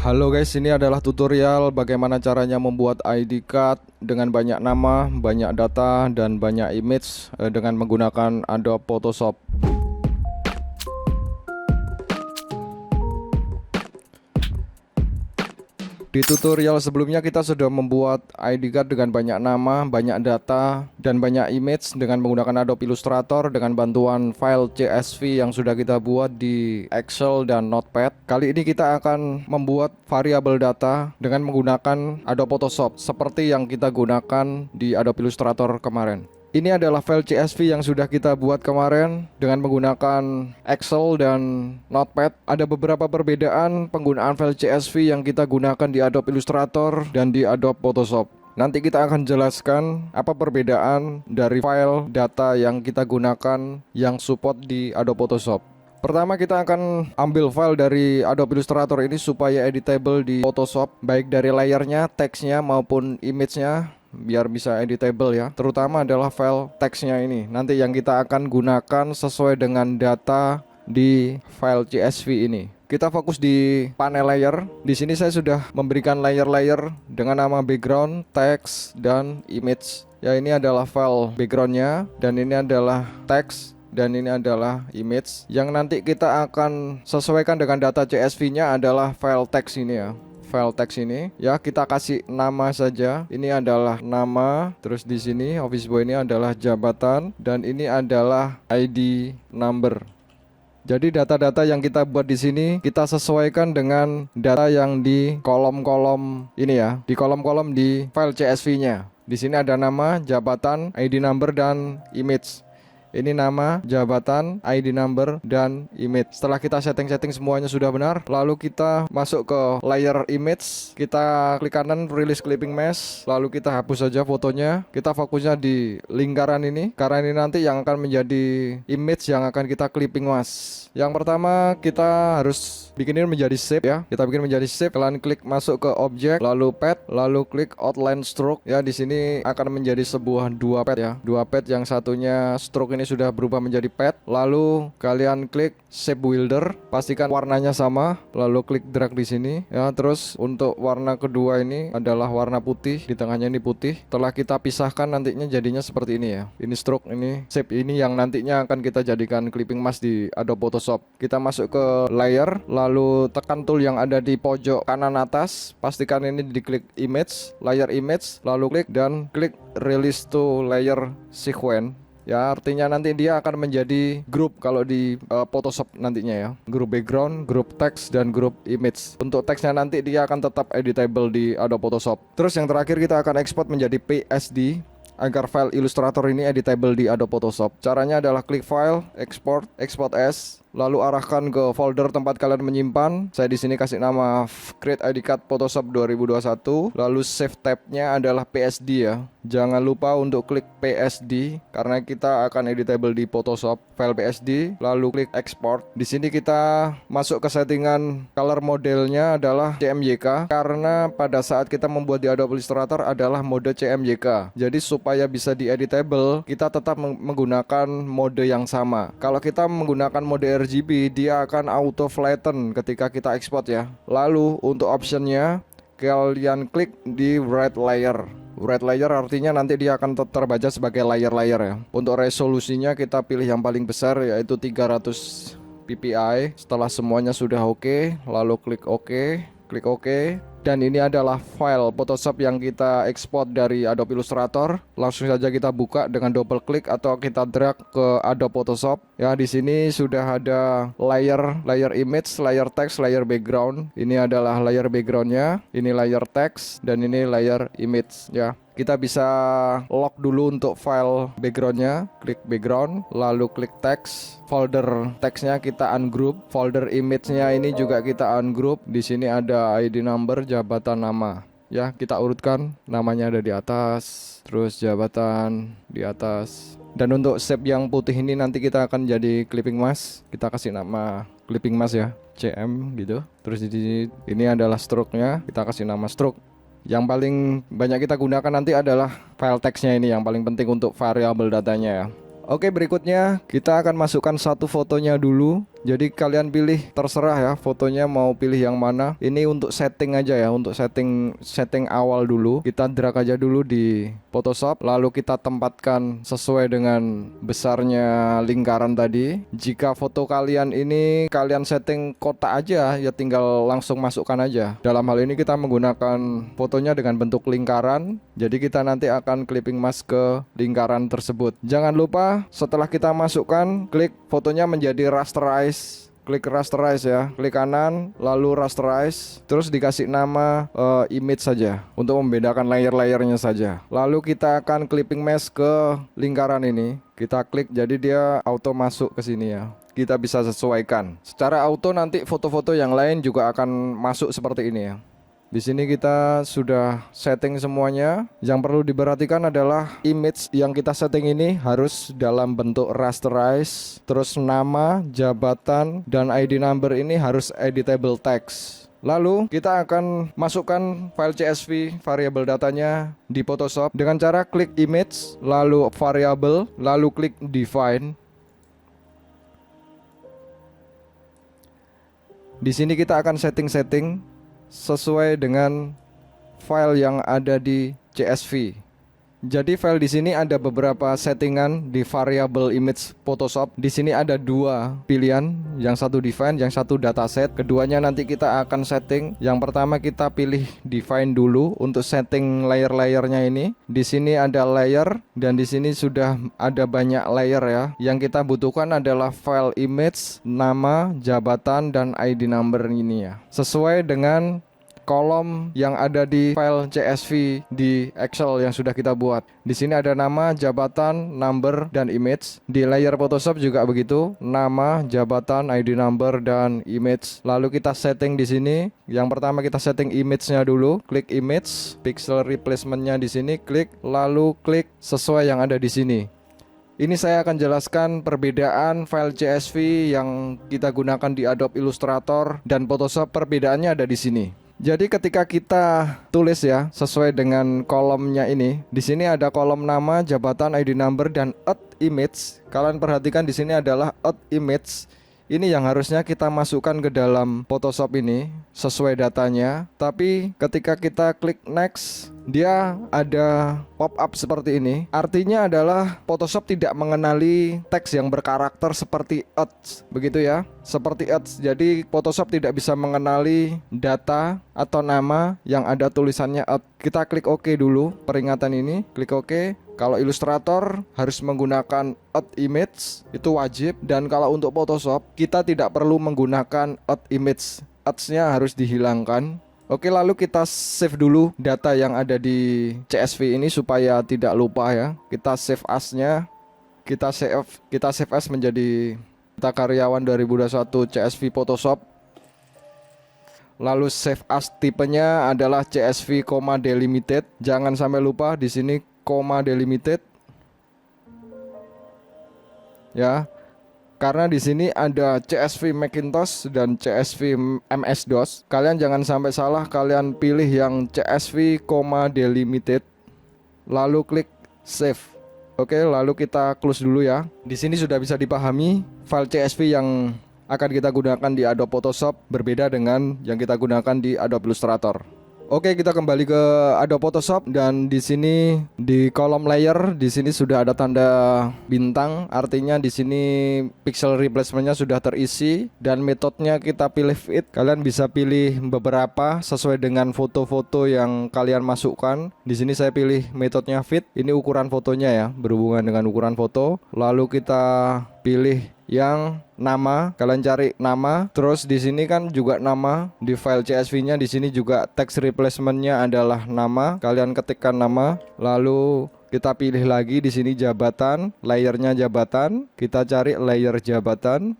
Halo guys, ini adalah tutorial bagaimana caranya membuat ID card dengan banyak nama, banyak data, dan banyak image dengan menggunakan Adobe Photoshop. Di tutorial sebelumnya kita sudah membuat ID card dengan banyak nama, banyak data, dan banyak image dengan menggunakan Adobe Illustrator dengan bantuan file CSV yang sudah kita buat di Excel dan Notepad. Kali ini kita akan membuat variabel data dengan menggunakan Adobe Photoshop seperti yang kita gunakan di Adobe Illustrator kemarin. Ini adalah file CSV yang sudah kita buat kemarin dengan menggunakan Excel dan Notepad. Ada beberapa perbedaan penggunaan file CSV yang kita gunakan di Adobe Illustrator dan di Adobe Photoshop. Nanti kita akan jelaskan apa perbedaan dari file data yang kita gunakan yang support di Adobe Photoshop. Pertama kita akan ambil file dari Adobe Illustrator ini supaya editable di Photoshop, baik dari layernya, teksnya maupun image-nya, biar bisa editable ya. Terutama adalah file teksnya ini. Nanti yang kita akan gunakan sesuai dengan data di file CSV ini. Kita fokus di panel layer. Di sini saya sudah memberikan layer-layer dengan nama background, teks, dan image. Ya, ini adalah file backgroundnya, dan ini adalah teks, dan ini adalah image. Yang nanti kita akan sesuaikan dengan data CSV-nya adalah file teks ini ya. File teks ini ya, kita kasih nama saja. Ini adalah nama, terus di sini office boy ini adalah jabatan, dan ini adalah ID number. Jadi data-data yang kita buat di sini kita sesuaikan dengan data yang di kolom-kolom ini ya, di kolom-kolom di file CSV-nya. Di sini ada nama, jabatan, ID number, dan image. Ini nama, jabatan, ID number, dan image. Setelah kita setting-setting semuanya sudah benar, lalu kita masuk ke layer image. Kita klik kanan release clipping mesh, lalu kita hapus saja fotonya. Kita fokusnya di lingkaran ini, karena ini nanti yang akan menjadi image yang akan kita clipping mas. Yang pertama kita harus bikinin menjadi shape ya. Kita bikin menjadi shape. Kalian klik masuk ke objek, lalu pad, lalu klik outline stroke. Ya, di sini akan menjadi sebuah dua pad ya. Dua pad, yang satunya stroke ini sudah berubah menjadi pad. Lalu kalian klik shape builder, pastikan warnanya sama, lalu klik drag di sini ya. Terus untuk warna kedua ini adalah warna putih, di tengahnya ini putih. Setelah kita pisahkan nantinya jadinya seperti ini ya. Ini stroke, ini shape, ini yang nantinya akan kita jadikan clipping mask di Adobe Photoshop. Kita masuk ke layer, lalu tekan tool yang ada di pojok kanan atas, pastikan ini diklik image, layer image, lalu klik dan klik release to layer sequence. Ya, artinya nanti dia akan menjadi grup kalau di Photoshop nantinya ya. Grup background, grup teks, dan grup image. Untuk teksnya nanti dia akan tetap editable di Adobe Photoshop. Terus yang terakhir kita akan export menjadi PSD agar file Illustrator ini editable di Adobe Photoshop. Caranya adalah klik file, export, export as, lalu arahkan ke folder tempat kalian menyimpan. Saya di sini kasih nama Create ID Card Photoshop 2021. Lalu save tab-nya adalah PSD ya. Jangan lupa untuk klik PSD karena kita akan editable di Photoshop. File PSD, lalu klik export. Di sini kita masuk ke settingan color modelnya adalah CMYK karena pada saat kita membuat di Adobe Illustrator adalah mode CMYK. Jadi supaya bisa dieditable, kita tetap menggunakan mode yang sama. Kalau kita menggunakan mode RGB, dia akan auto flatten ketika kita export ya. Lalu untuk optionnya kalian klik di right layer. Right layer artinya nanti dia akan terbaca sebagai layer-layer ya. Untuk resolusinya kita pilih yang paling besar yaitu 300 ppi. Setelah semuanya sudah oke, lalu klik OK, klik OK. Dan ini adalah file Photoshop yang kita ekspor dari Adobe Illustrator. Langsung saja kita buka dengan double klik atau kita drag ke Adobe Photoshop. Ya, di sini sudah ada layer image, layer text, layer background. Ini adalah layer backgroundnya, ini layer text, dan ini layer image ya. Kita bisa lock dulu untuk file backgroundnya, klik background, lalu klik text, folder teksnya kita ungroup, folder image-nya ini juga kita ungroup. Di sini ada ID number, jabatan, nama. Ya, kita urutkan, namanya ada di atas, terus jabatan di atas. Dan untuk shape yang putih ini nanti kita akan jadi clipping mask. Kita kasih nama clipping mask ya, CM gitu. Terus di sini ini adalah stroke-nya, kita kasih nama stroke. Yang paling banyak kita gunakan nanti adalah file teksnya ini yang paling penting untuk variabel datanya ya. Oke, berikutnya kita akan masukkan satu fotonya dulu. Jadi kalian pilih, terserah ya fotonya mau pilih yang mana. Ini untuk setting aja ya, untuk setting awal dulu. Kita drag aja dulu di Photoshop, lalu kita tempatkan sesuai dengan besarnya lingkaran tadi. Jika foto kalian ini kalian setting kotak aja, ya tinggal langsung masukkan aja. Dalam hal ini kita menggunakan fotonya dengan bentuk lingkaran. Jadi kita nanti akan clipping mask ke lingkaran tersebut. Jangan lupa setelah kita masukkan, klik fotonya menjadi rasterize. Klik rasterize ya, klik kanan lalu rasterize, terus dikasih nama image saja untuk membedakan layer-layernya saja. Lalu kita akan clipping mask ke lingkaran ini. Kita klik, jadi dia auto masuk ke sini ya. Kita bisa sesuaikan. Secara auto nanti foto-foto yang lain juga akan masuk seperti ini ya. Di sini kita sudah setting semuanya. Yang perlu diperhatikan adalah image yang kita setting ini harus dalam bentuk rasterize. Terus nama, jabatan, dan ID number ini harus editable text. Lalu kita akan masukkan file CSV variabel datanya di Photoshop dengan cara klik image, lalu variable, lalu klik define. Di sini kita akan setting sesuai dengan file yang ada di CSV. Jadi file di sini ada beberapa settingan di variable image Photoshop. Di sini ada dua pilihan, yang satu define, yang satu dataset. Keduanya nanti kita akan setting. Yang pertama kita pilih define dulu untuk setting layer-layernya ini. Di sini ada layer dan di sini sudah ada banyak layer ya. Yang kita butuhkan adalah file image, nama, jabatan, dan ID number ini ya. Sesuai dengan kolom yang ada di file CSV di Excel yang sudah kita buat. Di sini ada nama, jabatan, number, dan image. Di layer Photoshop juga begitu, nama, jabatan, ID number, dan image. Lalu kita setting di sini. Yang pertama kita setting image-nya dulu. Klik image, pixel replacement-nya di sini, klik, lalu klik sesuai yang ada di sini. Ini saya akan jelaskan perbedaan file CSV yang kita gunakan di Adobe Illustrator dan Photoshop. Perbedaannya ada di sini. Jadi ketika kita tulis ya sesuai dengan kolomnya ini, di sini ada kolom nama, jabatan, ID number, dan add image. Kalian perhatikan di sini adalah add image. Ini yang harusnya kita masukkan ke dalam Photoshop ini sesuai datanya. Tapi ketika kita klik next, dia ada pop-up seperti ini. Artinya adalah Photoshop tidak mengenali teks yang berkarakter seperti ads, begitu ya. Seperti ads. Jadi Photoshop tidak bisa mengenali data atau nama yang ada tulisannya add. Kita klik OK dulu peringatan ini, klik OK. Kalau Illustrator harus menggunakan add image, itu wajib. Dan kalau untuk Photoshop kita tidak perlu menggunakan add image. Ads-nya harus dihilangkan. Oke, lalu kita save dulu data yang ada di CSV ini supaya tidak lupa ya. Kita save as-nya. Kita save as menjadi data karyawan 2021 CSV Photoshop. Lalu save as tipenya adalah CSV, delimited. Jangan sampai lupa di sini delimited. Ya. Karena di sini ada CSV Macintosh dan CSV MS-DOS. Kalian jangan sampai salah, kalian pilih yang CSV, delimited. Lalu klik save. Oke, lalu kita close dulu ya. Di sini sudah bisa dipahami file CSV yang akan kita gunakan di Adobe Photoshop berbeda dengan yang kita gunakan di Adobe Illustrator. Oke, kita kembali ke Adobe Photoshop dan di sini di kolom layer di sini sudah ada tanda bintang, artinya di sini pixel replacement-nya sudah terisi dan metodenya kita pilih fit. Kalian bisa pilih beberapa sesuai dengan foto-foto yang kalian masukkan. Di sini saya pilih metodenya fit. Ini ukuran fotonya ya, berhubungan dengan ukuran foto. Lalu kita pilih yang nama, kalian cari nama. Terus di sini kan juga nama di file CSV-nya. Di sini juga text replacement-nya adalah nama. Kalian ketikkan nama, lalu kita pilih lagi di sini jabatan, layernya jabatan. Kita cari layer jabatan,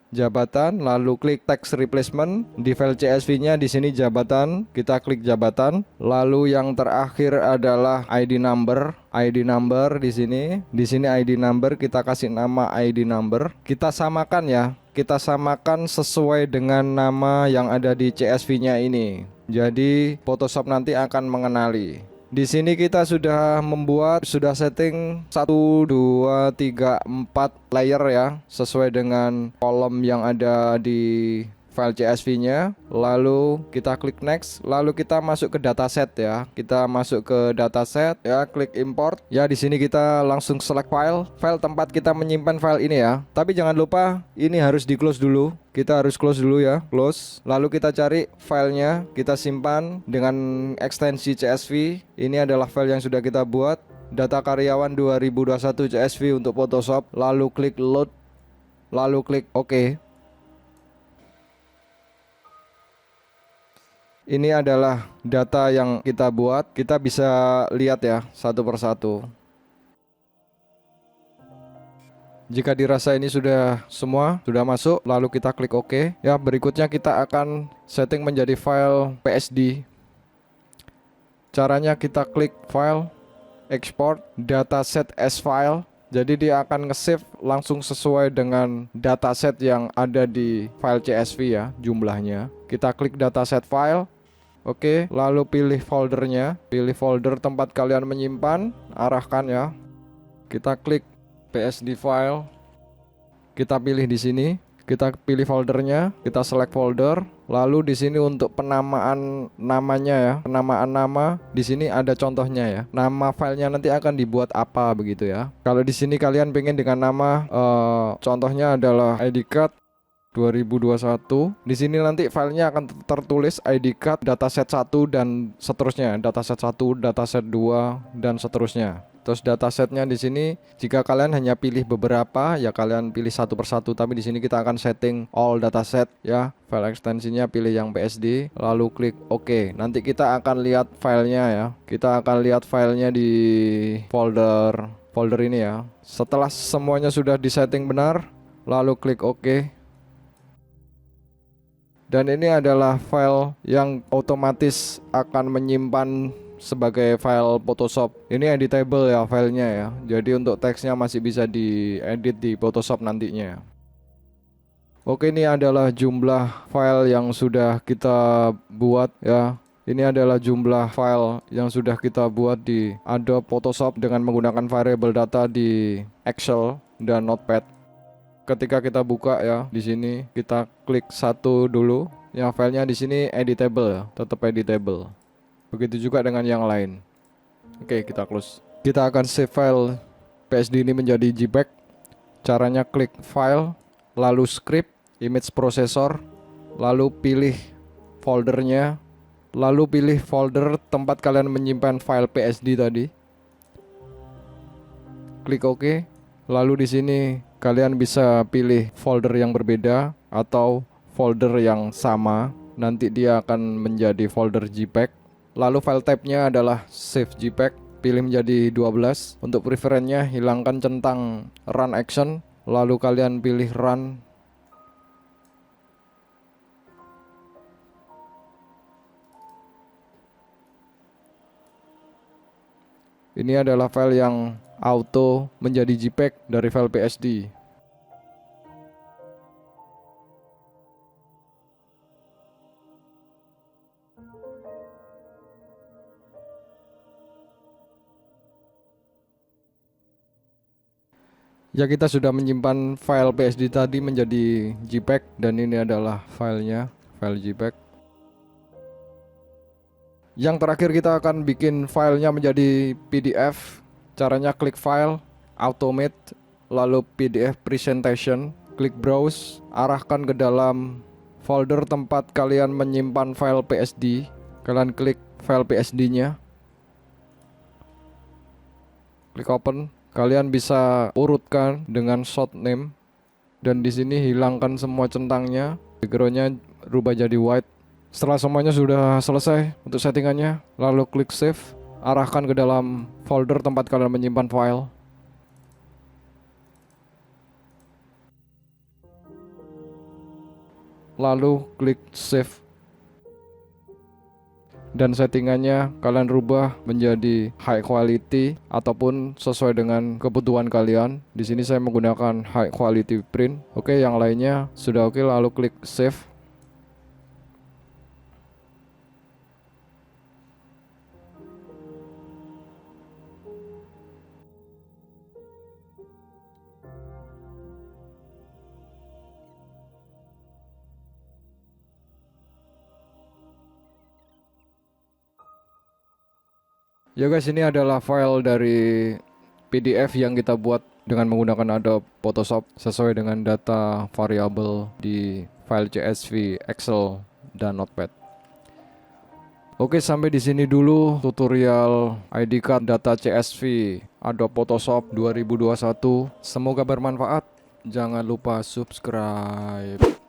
lalu klik text replacement. Di file CSV-nya di sini jabatan, kita klik jabatan. Lalu yang terakhir adalah ID number. ID number di sini. Di sini ID number, kita kasih nama ID number. Kita samakan ya. Kita samakan sesuai dengan nama yang ada di CSV-nya ini. Jadi Photoshop nanti akan mengenali. Di sini kita sudah setting 1, 2, 3, 4 layer ya, sesuai dengan kolom yang ada di file CSV-nya. Lalu kita klik next, lalu kita masuk ke dataset ya. Kita masuk ke dataset ya, klik import. Ya, di sini kita langsung select file tempat kita menyimpan file ini ya. Tapi jangan lupa ini harus di close dulu. Kita harus close dulu ya, close. Lalu kita cari filenya, kita simpan dengan ekstensi CSV. Ini adalah file yang sudah kita buat. Data karyawan 2021 CSV untuk Photoshop. Lalu klik load, lalu klik OK. Ini adalah data yang kita buat. Kita bisa lihat ya satu persatu. Jika dirasa ini sudah masuk, lalu kita klik OK. Ya, berikutnya kita akan setting menjadi file PSD. Caranya kita klik file, export, dataset as file. Jadi dia akan nge-save langsung sesuai dengan dataset yang ada di file CSV ya, jumlahnya. Kita klik dataset file. Oke, lalu pilih foldernya, pilih folder tempat kalian menyimpan, arahkan ya. Kita klik PSD file, kita pilih di sini, kita pilih foldernya, kita select folder. Lalu di sini untuk penamaan namanya ya, penamaan nama, di sini ada contohnya ya. Nama filenya nanti akan dibuat apa begitu ya. Kalau di sini kalian pengen dengan nama, contohnya adalah ID card 2021. Di sini nanti filenya akan tertulis ID card dataset 1 dan seterusnya, dataset 1, dataset 2 dan seterusnya. Terus datasetnya di sini jika kalian hanya pilih beberapa ya kalian pilih satu persatu, tapi di sini kita akan setting all dataset ya. File ekstensinya pilih yang PSD, lalu klik OK. Nanti kita akan lihat filenya ya. Kita akan lihat filenya di folder ini ya. Setelah semuanya sudah disetting benar, lalu klik OK. Dan ini adalah file yang otomatis akan menyimpan sebagai file Photoshop. Ini editable ya filenya ya. Jadi untuk teksnya masih bisa diedit di Photoshop nantinya. Oke, ini adalah jumlah file yang sudah kita buat ya. Ini adalah jumlah file yang sudah kita buat di Adobe Photoshop dengan menggunakan variable data di Excel dan Notepad. Ketika kita buka ya, di sini kita klik satu dulu. Yang filenya di sini editable ya, tetap editable. Begitu juga dengan yang lain. Oke, kita close. Kita akan save file PSD ini menjadi JPEG. Caranya klik file, lalu script, image processor, lalu pilih foldernya, lalu pilih folder tempat kalian menyimpan file PSD tadi. Klik OK. Lalu di sini kalian bisa pilih folder yang berbeda atau folder yang sama. Nanti dia akan menjadi folder JPEG. Lalu file type-nya adalah save JPEG. Pilih menjadi 12. Untuk preferennya hilangkan centang run action. Lalu kalian pilih run. Ini adalah file yang auto menjadi JPEG dari file PSD. Ya, kita sudah menyimpan file PSD tadi menjadi JPEG dan ini adalah filenya, file JPEG. Yang terakhir kita akan bikin filenya menjadi PDF. Caranya klik file, automate, lalu PDF presentation, klik browse, arahkan ke dalam folder tempat kalian menyimpan file PSD. Kalian klik file PSD-nya. Klik open. Kalian bisa urutkan dengan short name dan di sini hilangkan semua centangnya. Backgroundnya rubah jadi white. Setelah semuanya sudah selesai untuk settingannya, lalu klik save. Arahkan ke dalam folder tempat kalian menyimpan file. Lalu klik save. Dan settingannya kalian rubah menjadi high quality ataupun sesuai dengan kebutuhan kalian. Di sini saya menggunakan high quality print. Oke, yang lainnya sudah oke, lalu klik save. Ya guys, ini adalah file dari PDF yang kita buat dengan menggunakan Adobe Photoshop sesuai dengan data variabel di file CSV, Excel, dan Notepad. Oke, sampai di sini dulu tutorial ID card data CSV Adobe Photoshop 2021. Semoga bermanfaat. Jangan lupa subscribe.